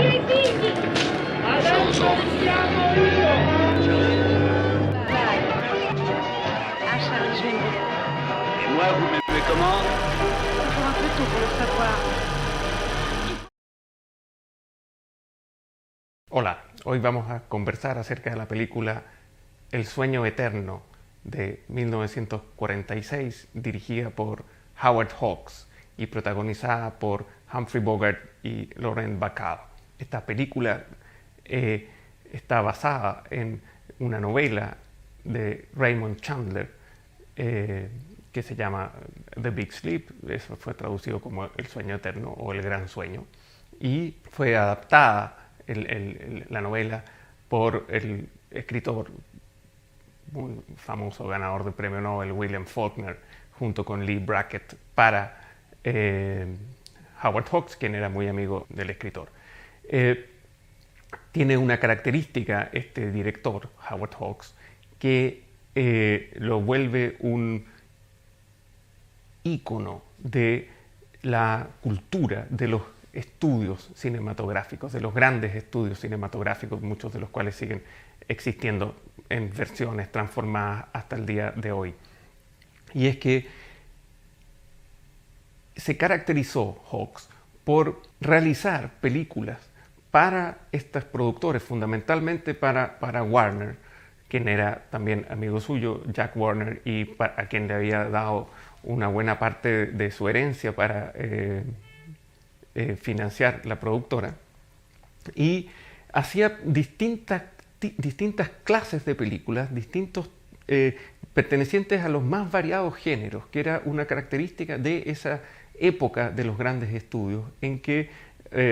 i figli! Adesso siamo io! Charles, je vais me lever. Et moi, vous m'aimez comment? Toujours un peu tôt pour le savoir. Hola, hoy vamos a conversar acerca de la película El sueño eterno de 1946, dirigida por Howard Hawks y protagonizada por Humphrey Bogart y Lauren Bacall. Esta película está basada en una novela de Raymond Chandler que se llama The Big Sleep. Eso fue traducido como El sueño eterno o El gran sueño, y fue adaptada la novela por el escritor muy famoso, ganador del premio Nobel, William Faulkner, junto con Lee Brackett, para Howard Hawks, quien era muy amigo del escritor. Tiene una característica este director, Howard Hawks, que lo vuelve un ícono de la cultura de los estudios cinematográficos, de los grandes estudios cinematográficos, muchos de los cuales siguen existiendo en versiones transformadas hasta el día de hoy. Y es que se caracterizó Hawks por realizar películas para estos productores, fundamentalmente para Warner, quien era también amigo suyo, Jack Warner, y a quien le había dado una buena parte de su herencia para financiar la productora, y hacía distintas clases de películas, pertenecientes a los más variados géneros, que era una característica de esa época de los grandes estudios, en que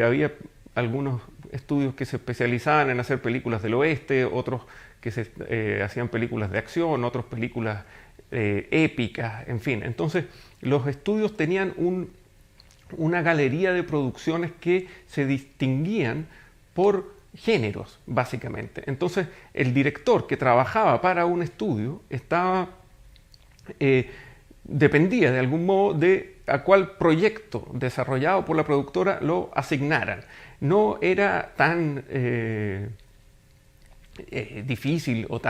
había algunos estudios que se especializaban en hacer películas del oeste, otros que hacían películas de acción, otros películas épicas, en fin. Entonces los estudios tenían una galería de producciones que se distinguían por géneros, básicamente. Entonces el director que trabajaba para un estudio dependía de algún modo de a cuál proyecto desarrollado por la productora lo asignaran. No era tan difícil o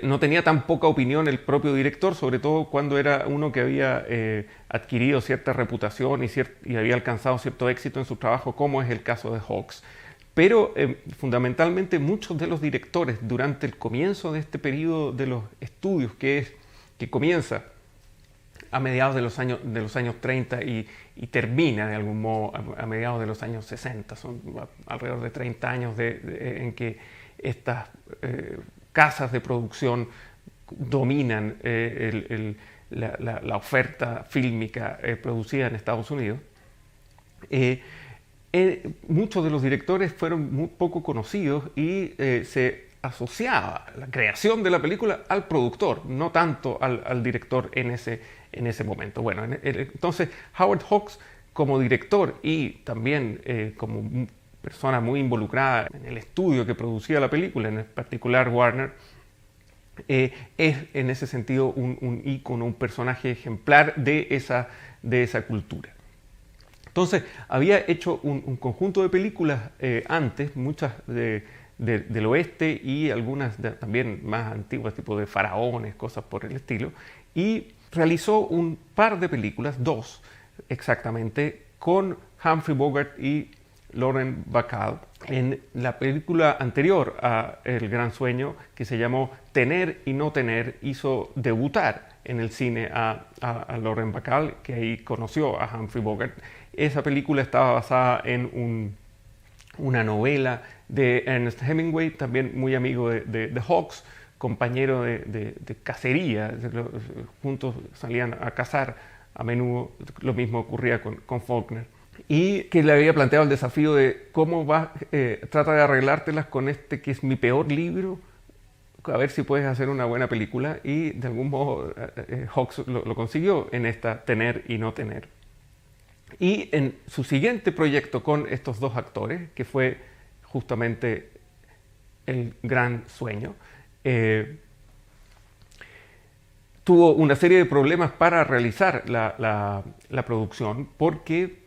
no tenía tan poca opinión el propio director, sobre todo cuando era uno que había adquirido cierta reputación y había alcanzado cierto éxito en su trabajo, como es el caso de Hawks. Pero fundamentalmente muchos de los directores durante el comienzo de este periodo de los estudios, que comienza a mediados de los años 30 y termina de algún modo a mediados de los años 60, son alrededor de 30 años en que estas casas de producción dominan la oferta fílmica producida en Estados Unidos. Muchos de los directores fueron muy poco conocidos y se asociaba la creación de la película al productor, no tanto al director en ese momento. Bueno, entonces Howard Hawks, como director y también como persona muy involucrada en el estudio que producía la película, en particular Warner, es en ese sentido un ícono, un personaje ejemplar de esa cultura. Entonces había hecho un conjunto de películas antes, muchas del oeste y algunas también más antiguas, tipo de faraones, cosas por el estilo, y realizó un par de películas, dos exactamente, con Humphrey Bogart y Lauren Bacall, en la película anterior a El gran sueño, que se llamó Tener y no tener, hizo debutar en el cine a Lauren Bacall, que ahí conoció a Humphrey Bogart. Esa película estaba basada en una novela de Ernest Hemingway, también muy amigo de Hawks, compañero de cacería, juntos salían a cazar a menudo. Lo mismo ocurría con Faulkner, y que le había planteado el desafío de cómo trata de arreglártelas con este que es mi peor libro, a ver si puedes hacer una buena película, y de algún modo Hawks lo consiguió en esta Tener y no tener. Y en su siguiente proyecto con estos dos actores, que fue justamente El gran sueño, tuvo una serie de problemas para realizar la producción, porque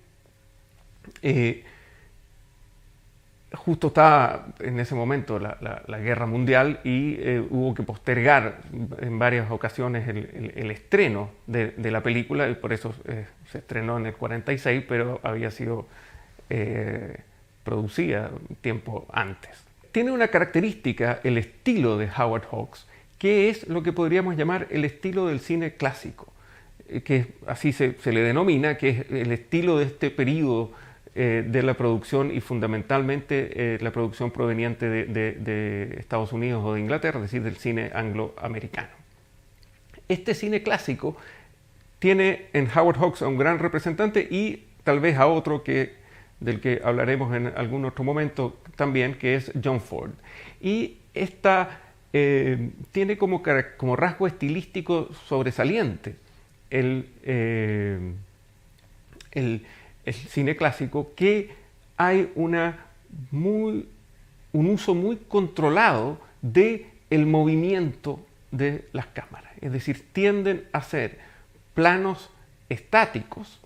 justo estaba en ese momento la guerra mundial y hubo que postergar en varias ocasiones el estreno de la película, y por eso se estrenó en el 46, pero había sido producida un tiempo antes. Tiene una característica el estilo de Howard Hawks, que es lo que podríamos llamar el estilo del cine clásico, que así se le denomina, que es el estilo de este periodo de la producción, y fundamentalmente la producción proveniente de Estados Unidos o de Inglaterra, es decir, del cine angloamericano. Este cine clásico tiene en Howard Hawks a un gran representante y tal vez a otro del que hablaremos en algún otro momento también, que es John Ford. Y esta tiene como rasgo estilístico sobresaliente el cine clásico, que hay un uso muy controlado del movimiento de las cámaras. Es decir, tienden a ser planos estáticos,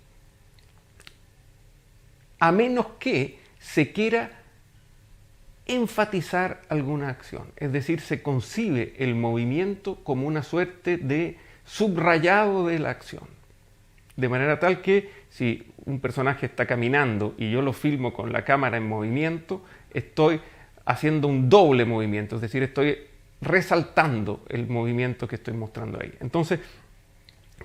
a menos que se quiera enfatizar alguna acción. Es decir, se concibe el movimiento como una suerte de subrayado de la acción. De manera tal que si un personaje está caminando y yo lo filmo con la cámara en movimiento, estoy haciendo un doble movimiento, es decir, estoy resaltando el movimiento que estoy mostrando ahí. Entonces,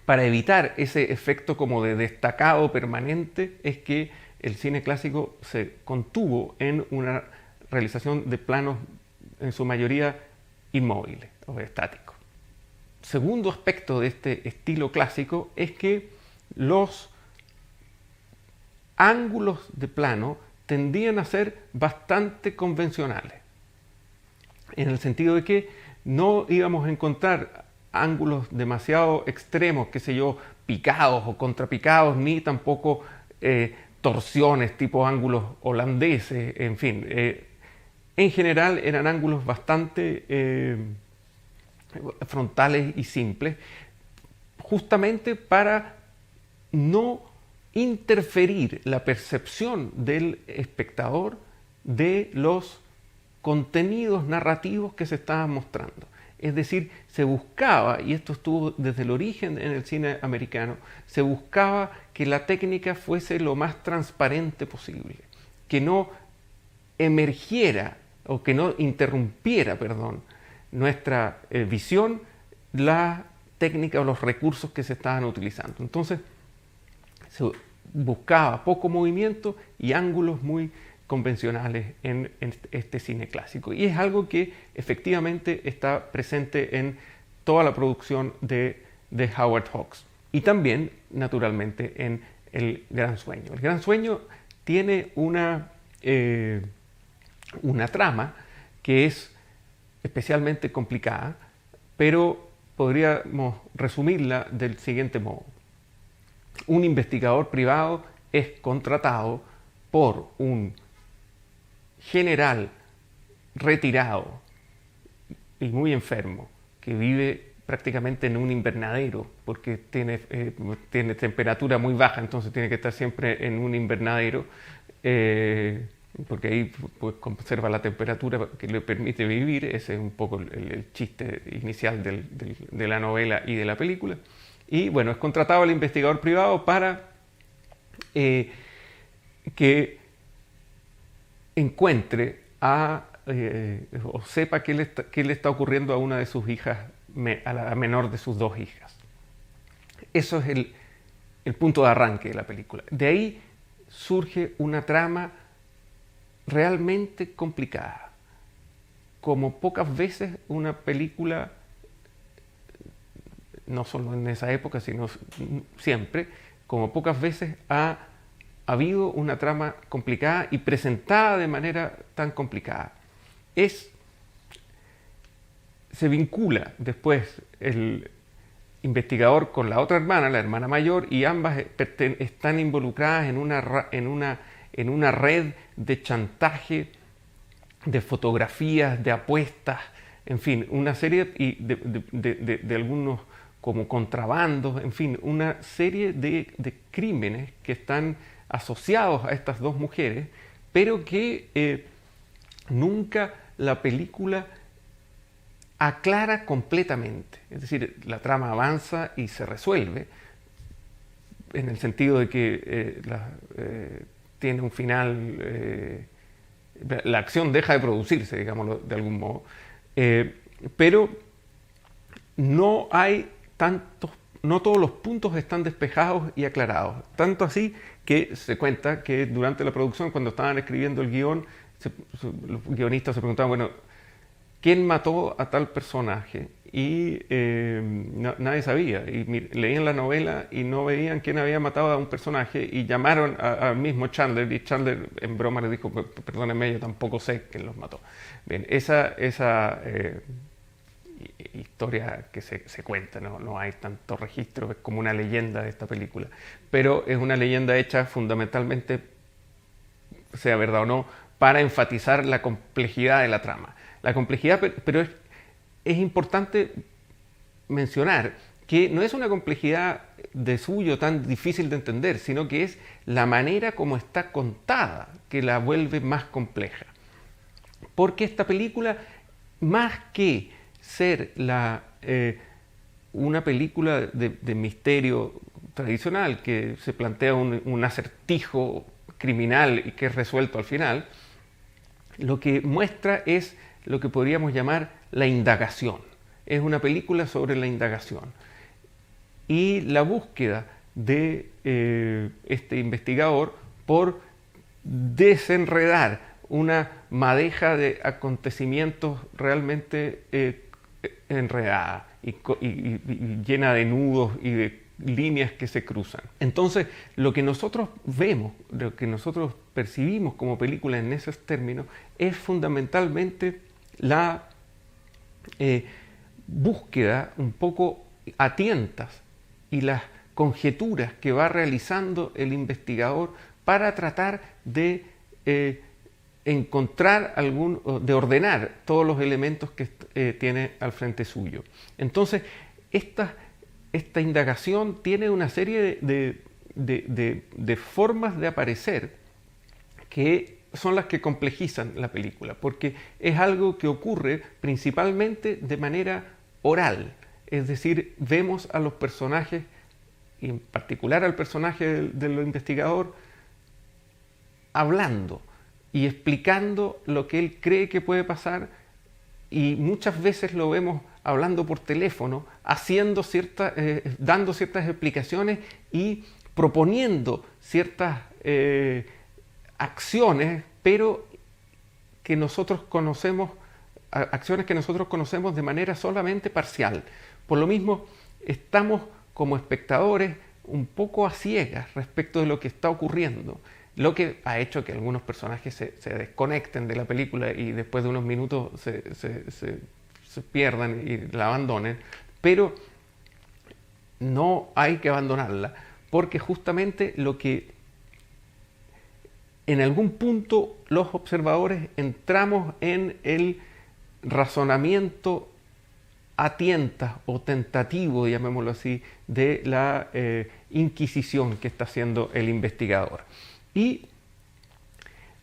para evitar ese efecto como de destacado permanente, es que el cine clásico se contuvo en una realización de planos en su mayoría inmóviles o estáticos. Segundo aspecto de este estilo clásico es que los ángulos de plano tendían a ser bastante convencionales, en el sentido de que no íbamos a encontrar ángulos demasiado extremos, qué sé yo, picados o contrapicados, ni tampoco torsiones tipo ángulos holandeses, en fin. En general eran ángulos bastante frontales y simples, justamente para no interferir la percepción del espectador de los contenidos narrativos que se estaban mostrando. Es decir, se buscaba, y esto estuvo desde el origen en el cine americano, se buscaba que la técnica fuese lo más transparente posible, que no emergiera o que no interrumpiera, nuestra visión, la técnica o los recursos que se estaban utilizando. Entonces, se buscaba poco movimiento y ángulos muy convencionales en este cine clásico. Y es algo que efectivamente está presente en toda la producción de Howard Hawks. Y también, naturalmente, en El Gran Sueño. El Gran Sueño tiene una trama que es especialmente complicada, pero podríamos resumirla del siguiente modo. Un investigador privado es contratado por un general retirado y muy enfermo que vive prácticamente en un invernadero porque tiene temperatura muy baja, entonces tiene que estar siempre en un invernadero porque ahí pues, conserva la temperatura que le permite vivir. Ese es un poco el chiste inicial de la novela y de la película. Y bueno, es contratado el investigador privado para que encuentre o sepa qué le está ocurriendo a una de sus hijas, a la menor de sus dos hijas. Eso es el punto de arranque de la película. De ahí surge una trama realmente complicada. Como pocas veces una película, no solo en esa época, sino siempre, como pocas veces ha habido una trama complicada y presentada de manera tan complicada. Se vincula después el investigador con la otra hermana, la hermana mayor, y ambas están involucradas en una red de chantaje, de fotografías, de apuestas, en fin, una serie de algunos como contrabandos, en fin, una serie de crímenes que están asociados a estas dos mujeres, pero que nunca la película aclara completamente. Es decir, la trama avanza y se resuelve, en el sentido de que tiene un final, la acción deja de producirse, digámoslo de algún modo, pero no hay no todos los puntos están despejados y aclarados. Tanto así que se cuenta que durante la producción, cuando estaban escribiendo el guión, los guionistas se preguntaban, bueno, ¿quién mató a tal personaje? Y nadie sabía. Y leían la novela y no veían quién había matado a un personaje y llamaron al mismo Chandler, y Chandler en broma le dijo, perdónenme, yo tampoco sé quién los mató. Bien, esa historia que se cuenta, no hay tanto registro, es como una leyenda de esta película, pero es una leyenda hecha fundamentalmente, sea verdad o no, para enfatizar la complejidad de la trama. La complejidad, pero es importante mencionar que no es una complejidad de suyo tan difícil de entender, sino que es la manera como está contada que la vuelve más compleja. Porque esta película, más que ser una película de misterio tradicional, que se plantea un acertijo criminal y que es resuelto al final, lo que muestra es lo que podríamos llamar la indagación. Es una película sobre la indagación y la búsqueda de este investigador por desenredar una madeja de acontecimientos realmente enredada y llena de nudos y de líneas que se cruzan. Entonces, lo que nosotros vemos, lo que nosotros percibimos como película en esos términos, es fundamentalmente la búsqueda un poco a tientas y las conjeturas que va realizando el investigador para tratar de encontrar de ordenar todos los elementos que tiene al frente suyo. Entonces, esta indagación tiene una serie de formas de aparecer que son las que complejizan la película, porque es algo que ocurre principalmente de manera oral, es decir, vemos a los personajes, y en particular al personaje del investigador, hablando y explicando lo que él cree que puede pasar, y muchas veces lo vemos hablando por teléfono, dando ciertas explicaciones y proponiendo ciertas acciones, pero que nosotros conocemos, acciones que nosotros conocemos de manera solamente parcial. Por lo mismo, estamos como espectadores un poco a ciegas respecto de lo que está ocurriendo, lo que ha hecho que algunos personajes se desconecten de la película y después de unos minutos se pierdan y la abandonen, pero no hay que abandonarla, porque justamente lo que en algún punto los observadores entramos en el razonamiento a tientas o tentativo, llamémoslo así, de la inquisición que está haciendo el investigador. Y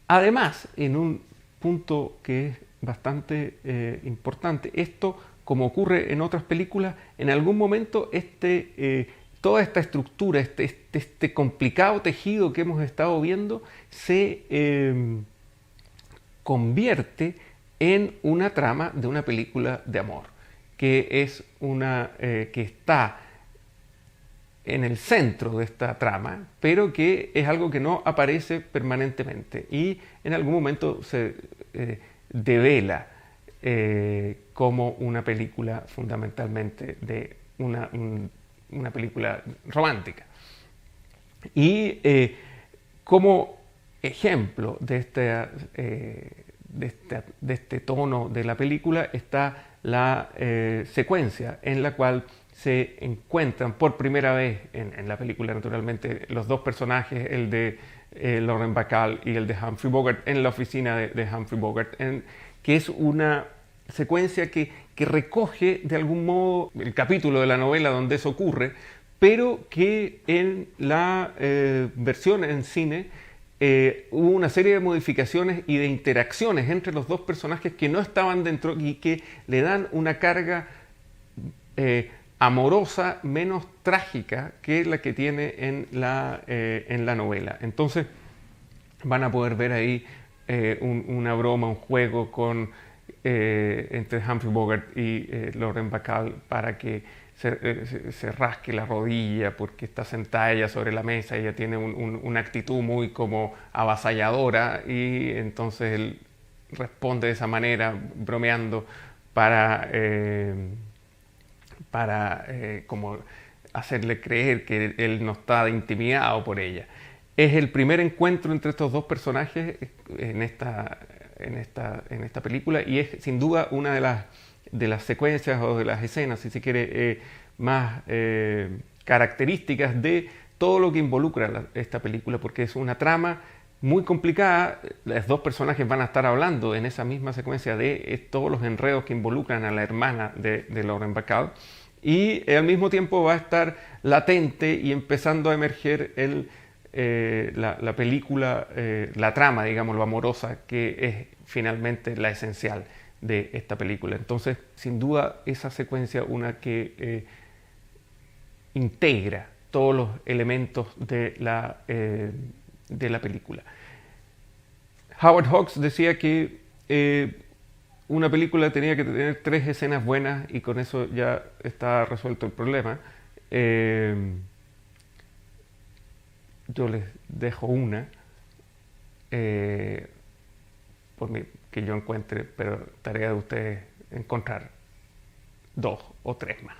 además, en un punto que es bastante importante, esto, como ocurre en otras películas, en algún momento toda esta estructura, este complicado tejido que hemos estado viendo, se convierte en una trama de una película de amor, que es que está en el centro de esta trama, pero que es algo que no aparece permanentemente y en algún momento se devela como una película fundamentalmente de una película romántica. Y como ejemplo de este tono de la película está la secuencia en la cual se encuentran por primera vez en la película, naturalmente, los dos personajes, el de Lauren Bacall y el de Humphrey Bogart, en la oficina de Humphrey Bogart, que es una secuencia que recoge de algún modo el capítulo de la novela donde eso ocurre, pero que en la versión en cine hubo una serie de modificaciones y de interacciones entre los dos personajes que no estaban dentro y que le dan una carga amorosa menos trágica que la que tiene en la novela. Entonces van a poder ver ahí una broma, un juego entre Humphrey Bogart y Lauren Bacall para que se rasque la rodilla porque está sentada ella sobre la mesa. Ella tiene una actitud muy como avasalladora y entonces él responde de esa manera, bromeando para como hacerle creer que él no está intimidado por ella. Es el primer encuentro entre estos dos personajes en esta película y es sin duda una de las secuencias o de las escenas, si se quiere, más características de todo lo que involucra esta película, porque es una trama muy complicada. Los dos personajes van a estar hablando en esa misma secuencia de todos los enredos que involucran a la hermana de Lauren Bacall, y al mismo tiempo va a estar latente y empezando a emerger la película, la trama, digamos, lo amorosa, que es finalmente la esencial de esta película. Entonces, sin duda, esa secuencia, una que integra todos los elementos de la película. Howard Hawks decía que una película tenía que tener 3 escenas buenas y con eso ya está resuelto el problema. Yo les dejo una que yo encuentre, pero tarea de ustedes encontrar 2 o 3 más.